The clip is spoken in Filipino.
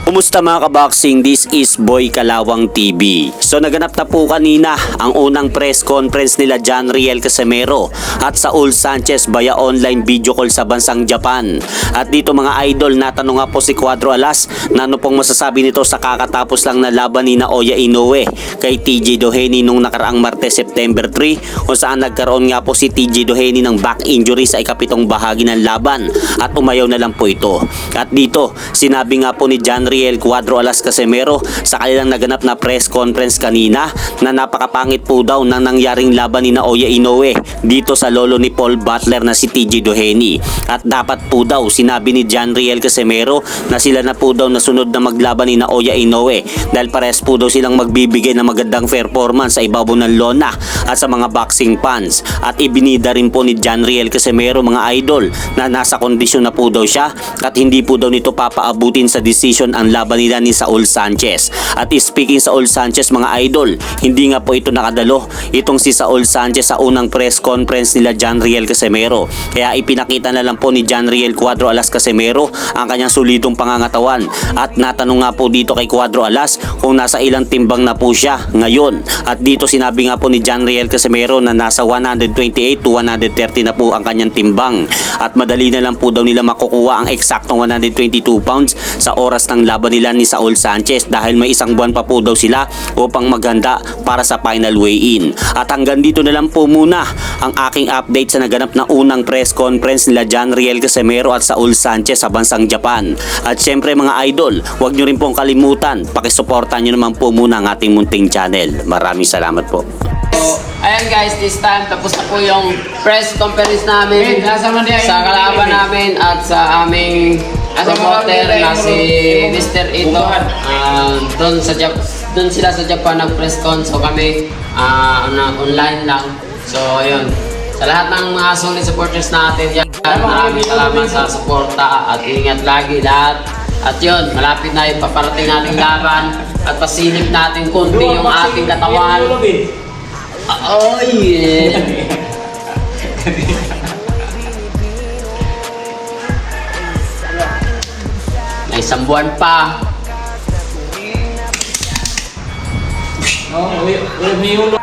Kumusta mga kaboxing? This is Boy Kalawang TV. So naganap na po kanina ang unang press conference nila John Riel Casimero at Saul Sanchez via online video call sa bansang Japan. At dito mga idol, natanong nga po si Cuadro Alas na ano pong masasabi nito sa kakatapos lang na laban ni Naoya Inoue kay TJ Doheny nung nakaraang Martes September 3 kung saan nagkaroon nga po si TJ Doheny ng back injury sa ikapitong bahagi ng laban at umayaw na lang po ito. At dito, sinabi nga po ni John Riel Cuadro Alas Casimero sa kanilang naganap na press conference kanina na napakapangit po daw ng nangyaring laban ni Naoya Inoue dito sa lolo ni Paul Butler na si TJ Doheny. At dapat po daw sinabi ni John Riel Casimero na sila na po daw nasunod na maglaban ni Naoya Inoue dahil pares po daw silang magbibigay ng magandang performance sa ibabaw ng lona at sa mga boxing fans. At ibinida rin po ni John Riel Casimero mga idol na nasa kondisyon na po daw siya at hindi po daw nito papaabutin sa decision ang laban nila ni Saul Sanchez. At speaking sa Saul Sanchez mga idol, hindi nga po ito nakadalo itong si Saul Sanchez sa unang press conference nila John Riel Casimero. Kaya ipinakita na lang po ni John Riel Cuadro Alas Casimero ang kanyang solidong pangangatawan. At natanong nga po dito kay Cuadro Alas kung nasa ilang timbang na po siya ngayon. At dito sinabi nga po ni John Riel Casimero na nasa 128 to 130 na po ang kanyang timbang. At madali na lang po daw nila makukuha ang eksaktong 122 pounds sa oras ng laban nila ni Saul Sanchez dahil may isang buwan pa po daw sila upang maghanda para sa final weigh-in. At hanggang dito na lang po muna ang aking update sa naganap na unang press conference nila John Riel Casimero at Saul Sanchez sa bansang Japan. At syempre mga idol, huwag nyo rin pong kalimutan, pakisuportahan nyo naman po muna ang ating munting channel. Maraming salamat po. Ayan guys, this time tapos na po yung press conference namin sa kalaban namin at sa aming promoter na si Mr. Ito. Doon sila sa Japan nag-press con, so kami online lang. So ayun, sa lahat ng mga solid supporters natin dyan, maraming salamat sa suporta at ingat lagi lahat. At yun, malapit na yung paparating nating laban at pasilip natin konti yung ating katawan. Oh yeah! May isang buwan pa. No, may ulo